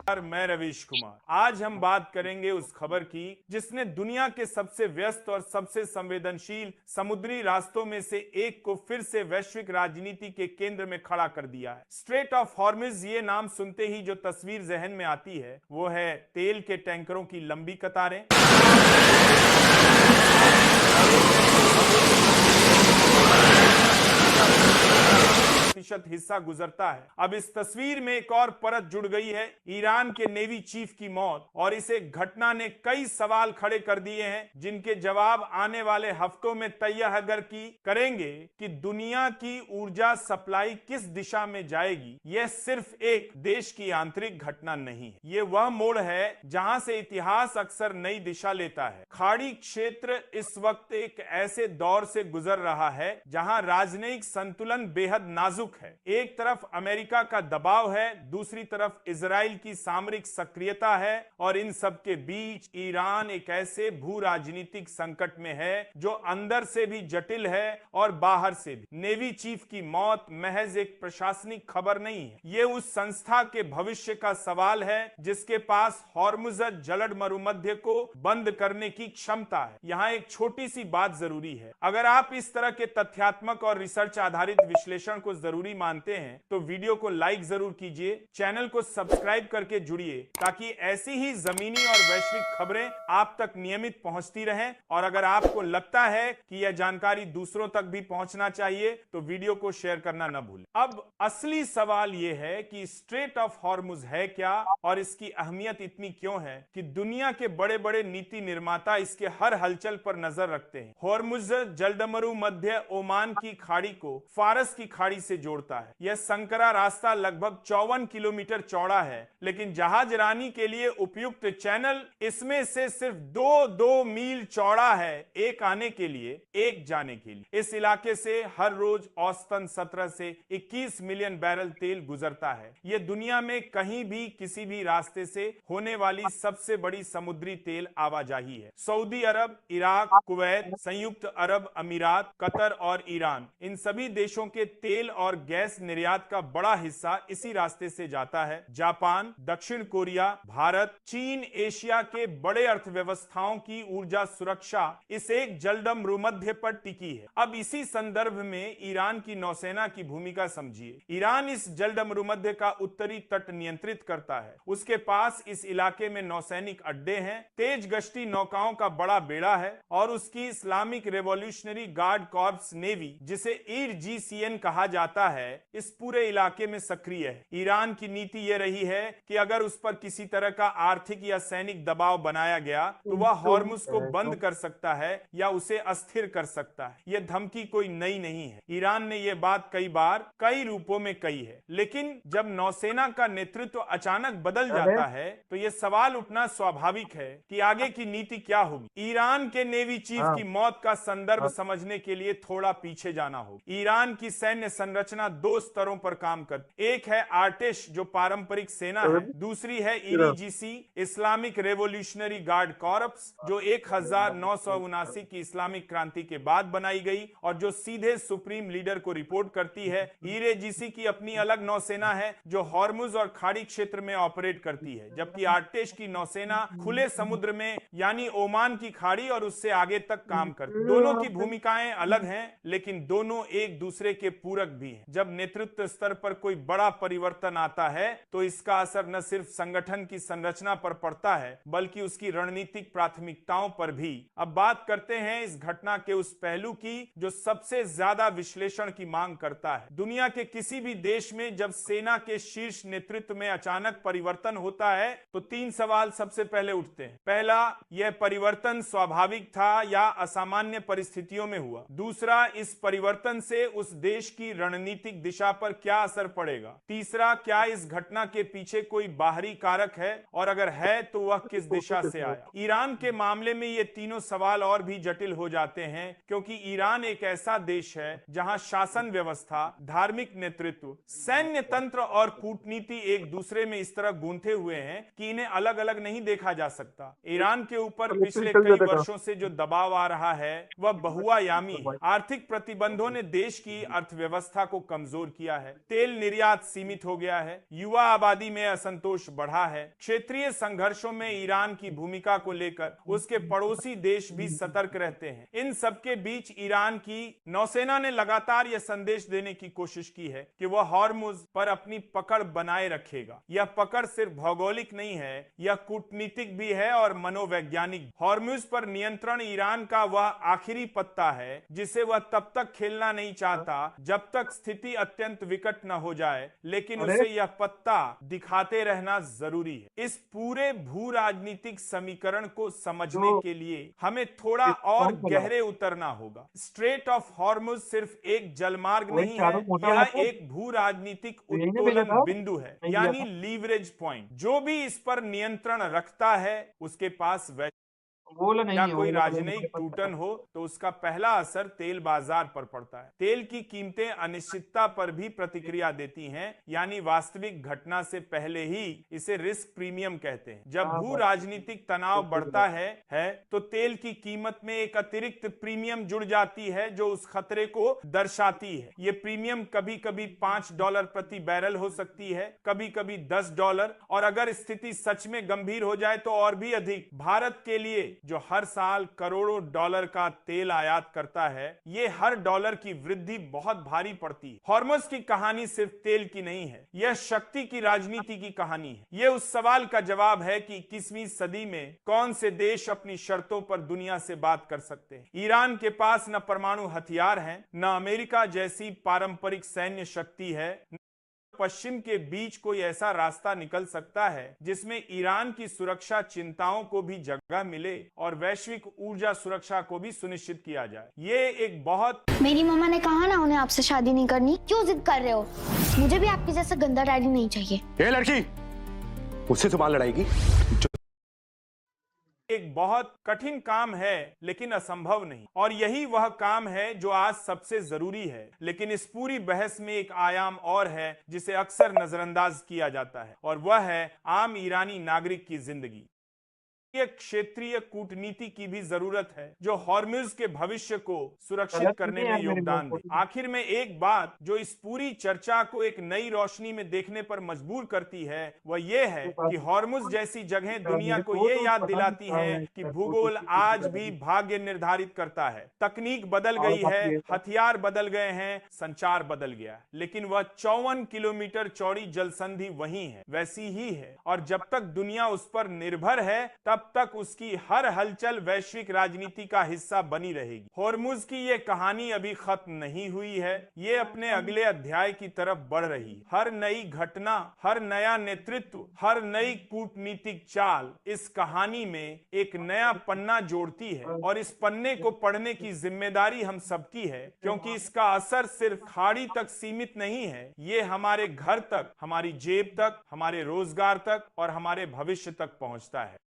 मैं रवीश कुमार। आज हम बात करेंगे उस खबर की जिसने दुनिया के सबसे व्यस्त और सबसे संवेदनशील समुद्री रास्तों में से एक को फिर से वैश्विक राजनीति के केंद्र में खड़ा कर दिया है। स्ट्रेट ऑफ हॉर्मुज, ये नाम सुनते ही जो तस्वीर जहन में आती है वो है तेल के टैंकरों की लंबी कतारें, हिस्सा गुजरता है। अब इस तस्वीर में एक और परत जुड़ गई है, ईरान के नेवी चीफ की मौत। और इस एक घटना ने कई सवाल खड़े कर दिए हैं जिनके जवाब आने वाले हफ्तों में तैयार करेंगे कि दुनिया की ऊर्जा सप्लाई किस दिशा में जाएगी। यह सिर्फ एक देश की आंतरिक घटना नहीं है, ये वह मोड़ है जहां से इतिहास अक्सर नई दिशा लेता है। खाड़ी क्षेत्र इस वक्त एक ऐसे दौर से गुजर रहा है जहां राजनयिक संतुलन बेहद नाजुक है। एक तरफ अमेरिका का दबाव है, दूसरी तरफ इजराइल की सामरिक सक्रियता है, और इन सब के बीच ईरान एक ऐसे भू राजनीतिक संकट में है जो अंदर से भी जटिल है और बाहर से भी। नेवी चीफ की मौत महज एक प्रशासनिक खबर नहीं है, ये उस संस्था के भविष्य का सवाल है जिसके पास हॉर्मुज जलद मरुमध्य को बंद करने की क्षमता है। यहाँ एक छोटी सी बात जरूरी है, अगर आप इस तरह के तथ्यात्मक और रिसर्च आधारित विश्लेषण को जरूरी मानते हैं तो वीडियो को लाइक जरूर कीजिए, चैनल को सब्सक्राइब करके जुड़िए ताकि ऐसी ही जमीनी और वैश्विक खबरें आप तक नियमित पहुंचती रहें। और अगर आपको लगता है कि यह जानकारी दूसरों तक भी पहुंचना चाहिए तो वीडियो को शेयर करना न भूलें। अब असली सवाल यह है कि स्ट्रेट ऑफ हॉर्मुज है क्या और इसकी अहमियत इतनी क्यों है कि दुनिया के बड़े बड़े नीति निर्माता इसके हर हलचल पर नजर रखते हैं। हॉर्मुज जलदमरु मध्य ओमान की खाड़ी को फारस की खाड़ी से जोड़ता है। यह संकरा रास्ता लगभग 54 किलोमीटर चौड़ा है, लेकिन जहाजरानी के लिए उपयुक्त चैनल इसमें से सिर्फ 2 मील चौड़ा है, एक आने के लिए एक जाने के लिए। इस इलाके से हर रोज औसतन 17 से 21 मिलियन बैरल तेल गुजरता है। यह दुनिया में कहीं भी किसी भी रास्ते से होने वाली सबसे बड़ी समुद्री तेल आवाजाही है। सऊदी अरब, इराक, कुवैत, संयुक्त अरब अमीरात, कतर और ईरान, इन सभी देशों के तेल और गैस निर्यात का बड़ा हिस्सा इसी रास्ते से जाता है। जापान, दक्षिण कोरिया, भारत, चीन, एशिया के बड़े अर्थव्यवस्थाओं की ऊर्जा सुरक्षा इस एक जलदम भूमध्य पर टिकी है। अब इसी संदर्भ में ईरान की नौसेना की भूमिका समझिए। ईरान इस जलदम भूमध्य का उत्तरी तट नियंत्रित करता है। उसके पास इस इलाके में नौसैनिक अड्डे हैं, तेज गश्ती नौकाओं का बड़ा बेड़ा है और उसकी Islamic revolutionary guard corps navy, जिसे IRGCN कहा जाता है, इस पूरे इलाके में सक्रिय है। ईरान की नीति यह रही है कि अगर उस पर किसी तरह का आर्थिक या सैनिक दबाव बनाया गया तो वह हॉर्मुज को बंद कर सकता है या उसे अस्थिर कर सकता है। यह धमकी कोई नई नहीं है, ईरान ने यह बात कई बार कई रूपों में कही है। लेकिन जब नौसेना का नेतृत्व अचानक बदल जाता है तो यह सवाल उठना स्वाभाविक है कि आगे की नीति क्या होगी। ईरान के नेवी चीफ की मौत का संदर्भ समझने के लिए थोड़ा पीछे जाना होगा। ईरान की सैन्य संरचना 2 स्तरों पर काम करती। एक है आर्टिश जो पारंपरिक सेना है, दूसरी है IRGC Islamic revolutionary guard corps जो 1979 की इस्लामिक क्रांति के बाद बनाई गई और जो सीधे सुप्रीम लीडर को रिपोर्ट करती है। IRGC की अपनी अलग नौसेना है जो हॉर्मुज और खाड़ी क्षेत्र में ऑपरेट करती है, जबकि आर्टिश की नौसेना खुले समुद्र में यानी ओमान की खाड़ी और उससे आगे तक काम करती है। दोनों की भूमिकाएं अलग हैं लेकिन दोनों एक दूसरे के पूरक भी हैं। जब नेतृत्व स्तर पर कोई बड़ा परिवर्तन आता है तो इसका असर न सिर्फ संगठन की संरचना पर पड़ता है बल्कि उसकी रणनीतिक प्राथमिकताओं पर भी। अब बात करते हैं इस घटना के उस पहलू की जो सबसे ज्यादा विश्लेषण की मांग करता है। दुनिया के किसी भी देश में जब सेना के शीर्ष नेतृत्व में अचानक परिवर्तन होता है तो 3 सवाल सबसे पहले उठते हैं। पहला, यह परिवर्तन स्वाभाविक था या असामान्य परिस्थितियों में हुआ। दूसरा, इस परिवर्तन से उस देश की रणनीतिक दिशा पर क्या असर पड़ेगा। तीसरा, क्या इस घटना के पीछे कोई बाहरी कारक है और अगर है तो वह किस दिशा से आया। ईरान के मामले में ये तीनों सवाल और भी जटिल हो जाते हैं क्योंकि ईरान एक ऐसा देश है जहां शासन व्यवस्था, धार्मिक नेतृत्व, सैन्य तंत्र और कूटनीति एक दूसरे में इस तरह गूंथे हुए हैं कि इन्हें अलग अलग नहीं देखा जा सकता। ईरान के ऊपर पिछले कई वर्षों से जो दबाव आ रहा है वह बहुआयामी है। आर्थिक प्रतिबंधों ने देश की अर्थव्यवस्था को को कमजोर किया है, तेल निर्यात सीमित हो गया है, युवा आबादी में असंतोष बढ़ा है। क्षेत्रीय संघर्षों में ईरान की भूमिका को लेकर उसके पड़ोसी देश भी सतर्क रहते हैं। इन सबके बीच ईरान की नौसेना ने लगातार यह संदेश देने की कोशिश की है कि वह हॉर्मुज पर अपनी पकड़ बनाए रखेगा। यह पकड़ सिर्फ भौगोलिक नहीं है, यह कूटनीतिक भी है और मनोवैज्ञानिक। हॉर्मुज पर नियंत्रण ईरान का वह आखिरी पत्ता है जिसे वह तब तक खेलना नहीं चाहता जब तक स्थिति अत्यंत विकट न हो जाए, लेकिन उसे यह पत्ता दिखाते रहना जरूरी है। इस पूरे भू राजनीतिक समीकरण को समझने के लिए हमें थोड़ा और गहरे उतरना होगा। स्ट्रेट ऑफ हॉर्मुज सिर्फ एक जलमार्ग नहीं है, यह एक भू राजनीतिक उत्तोलन बिंदु है, यानी लीवरेज पॉइंट। जो भी इस पर नियंत्रण रखता है उसके पास या कोई राजनयिक टूटन हो तो उसका पहला असर तेल बाजार पर पड़ता है। तेल की कीमतें अनिश्चितता पर भी प्रतिक्रिया देती हैं, यानी वास्तविक घटना से पहले ही इसे रिस्क प्रीमियम कहते हैं। जब भू राजनीतिक तनाव बढ़ता है तो तेल की कीमत में एक अतिरिक्त प्रीमियम जुड़ जाती है जो उस खतरे को दर्शाती है। ये प्रीमियम कभी कभी $5 प्रति बैरल हो सकती है, कभी कभी $10, और अगर स्थिति सच में गंभीर हो जाए तो और भी अधिक। भारत के लिए जो हर साल करोड़ों डॉलर का तेल आयात करता है, ये हर डॉलर की वृद्धि बहुत भारी पड़ती है। हॉर्मुज की कहानी सिर्फ तेल की नहीं है, यह शक्ति की राजनीति की कहानी है। यह उस सवाल का जवाब है कि 21वीं सदी में कौन से देश अपनी शर्तों पर दुनिया से बात कर सकते हैं। ईरान के पास न परमाणु हथियार हैं, न अमेरिका जैसी पारंपरिक सैन्य शक्ति है, पश्चिम के बीच कोई ऐसा रास्ता निकल सकता है जिसमें ईरान की सुरक्षा चिंताओं को भी जगह मिले और वैश्विक ऊर्जा सुरक्षा को भी सुनिश्चित किया जाए। ये एक बहुत मेरी मम्मा ने कहा ना उन्हें आपसे शादी नहीं करनी। क्यों जिद कर रहे हो? मुझे भी आपके जैसा गंदा डैडी नहीं चाहिए। ये लड़की मुझसे जुबान लड़ाएगी? एक बहुत कठिन काम है लेकिन असंभव नहीं, और यही वह काम है जो आज सबसे जरूरी है। लेकिन इस पूरी बहस में एक आयाम और है जिसे अक्सर नजरअंदाज किया जाता है, और वह है आम ईरानी नागरिक की जिंदगी। क्षेत्रीय कूटनीति की भी जरूरत है जो हॉर्मुज के भविष्य को सुरक्षित करने में योगदान दे। आखिर में एक बात जो इस पूरी चर्चा को एक नई रोशनी में देखने पर मजबूर करती है वह यह है कि हॉर्मुज जैसी जगह दुनिया को यह याद दिलाती हैं कि भूगोल आज भी भाग्य निर्धारित करता है। तकनीक बदल गई है, हथियार बदल गए हैं, संचार बदल गया, लेकिन वह 54 किलोमीटर चौड़ी जलसंधि वही है, वैसी ही है। और जब तक दुनिया उस पर निर्भर है तब तक उसकी हर हलचल वैश्विक राजनीति का हिस्सा बनी रहेगी। हॉर्मुज की ये कहानी अभी खत्म नहीं हुई है, ये अपने अगले अध्याय की तरफ बढ़ रही है। हर नई घटना, हर नया नेतृत्व, हर नई कूटनीतिक चाल इस कहानी में एक नया पन्ना जोड़ती है, और इस पन्ने को पढ़ने की जिम्मेदारी हम सबकी है, क्योंकि इसका असर सिर्फ खाड़ी तक सीमित नहीं है, ये हमारे घर तक, हमारी जेब तक, हमारे रोजगार तक और हमारे भविष्य तक पहुंचता है।